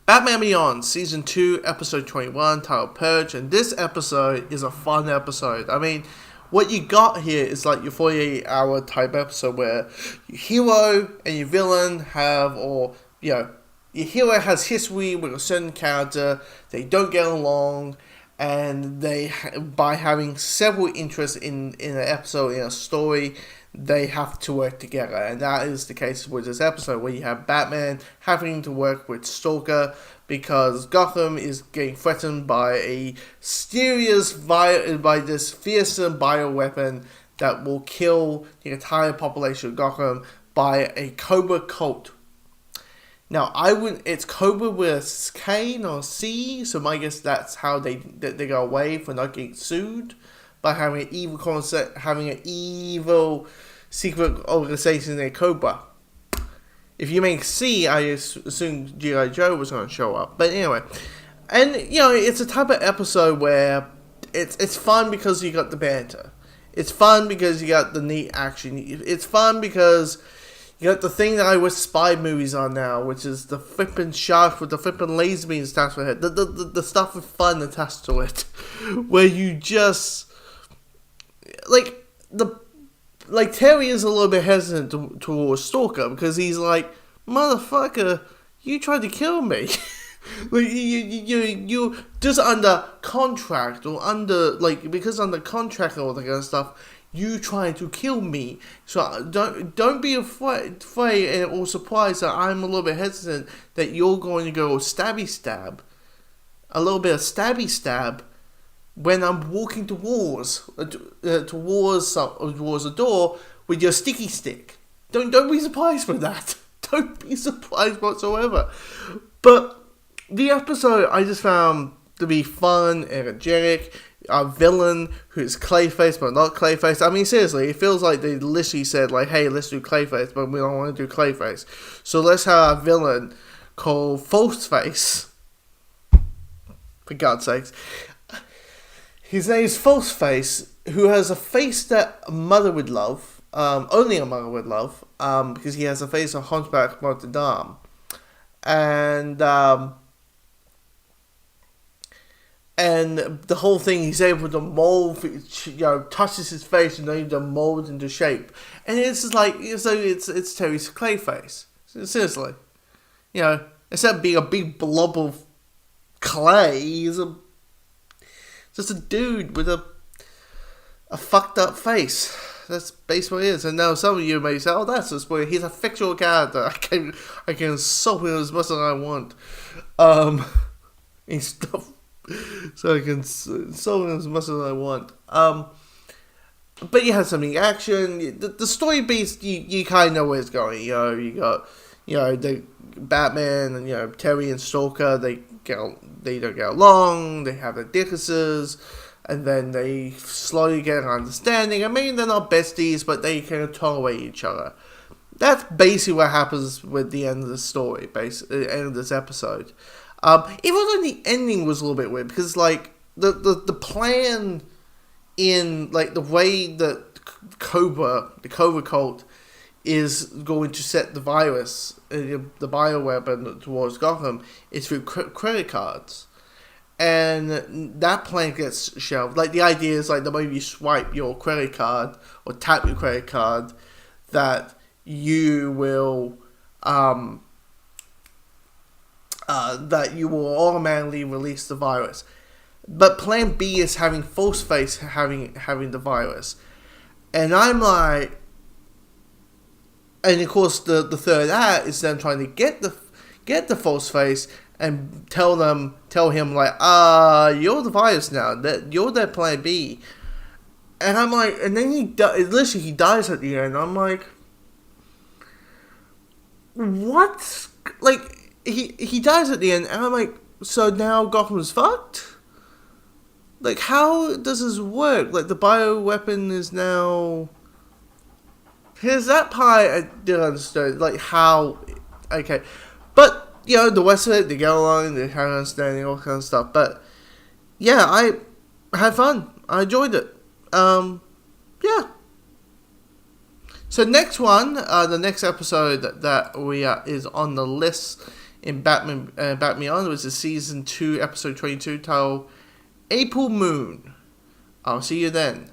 Batman Beyond, Season 2, Episode 21, titled Purge, and this episode is a fun episode. I mean, what you got here is like your 48-hour type episode where your hero and your villain your hero has history with a certain character, they don't get along, and by having several interests in an episode, in a story, they have to work together. And that is the case with this episode, where you have Batman having to work with Stalker because Gotham is getting threatened by a by this fearsome bioweapon that will kill the entire population of Gotham by a Cobra cult. Now, it's Cobra with K or C, so my guess that's how they go away for not getting sued by having an evil concept, having an evil secret organization named Cobra. If you make C, I assume G.I. Joe was going to show up. But anyway, and it's a type of episode where it's fun because you got the banter. It's fun because you got the neat action. It's fun because you got the thing that I wish spy movies on now, which is the flippin' shark with the flippin' laser beams attached to it. The stuff with fun attached to it. Where you just... Terry is a little bit hesitant towards Stalker because he's like, motherfucker, you tried to kill me. you just under contract or because under contract and all that kind of stuff, you trying to kill me. So don't be afraid or surprised that I'm a little bit hesitant that you're going to go stabby stab, a little bit of stabby stab when I'm walking towards a door with your sticky stick. Don't be surprised with that. Don't be surprised whatsoever. But the episode I just found to be fun, energetic. A villain who's Clayface but not Clayface. I mean, seriously, it feels like they literally said, like, hey, let's do Clayface, but we don't want to do Clayface. So let's have a villain called Falseface. For God's sakes. His name is Falseface, who has a face that a mother would love. Only a mother would love. Because he has a face of Hunchback Notre Dame. And the whole thing, he's able to mold, touches his face and able to mold into shape. And it's just like, so it's Terry's Clayface. Seriously. Instead of being a big blob of clay, he's just a dude with a fucked up face. That's basically what it is. And now some of you may say, oh, that's just weird. He's a fictional character. I can insult him as much as I want. And stuff. So I can insult him as much as I want. But you have some action. The story beats, you kind of know where it's going. You got, the Batman and, Terry and Stalker, they don't get along. They have their differences. And then they slowly get an understanding. I mean, they're not besties, but they can tolerate each other. That's basically what happens with the end of the story, the end of this episode. Even though the ending was a little bit weird, because, the plan in, the way that the Cobra cult is going to set the virus, the bioweapon towards Gotham, is through credit cards. And that plan gets shelved. The idea is, the way you swipe your credit card, or tap your credit card, that you will, automatically release the virus. But plan B is having Falseface having the virus. And I'm like... And of course the third act is them trying to get the Falseface and tell him you're the virus now. That you're their plan B. And I'm like, and then he dies at the end. I'm like, what? He dies at the end, and I'm like, so now Gotham's fucked? How does this work? The bioweapon is now... Here's that part I didn't understand. How... Okay. But, the rest of it, they get along, they have an understanding, all kind of stuff. But, yeah, I had fun. I enjoyed it. Yeah. So next one, the next episode that we is on the list in Batman Beyond, which is season 2, episode 22, titled April Moon. I'll see you then.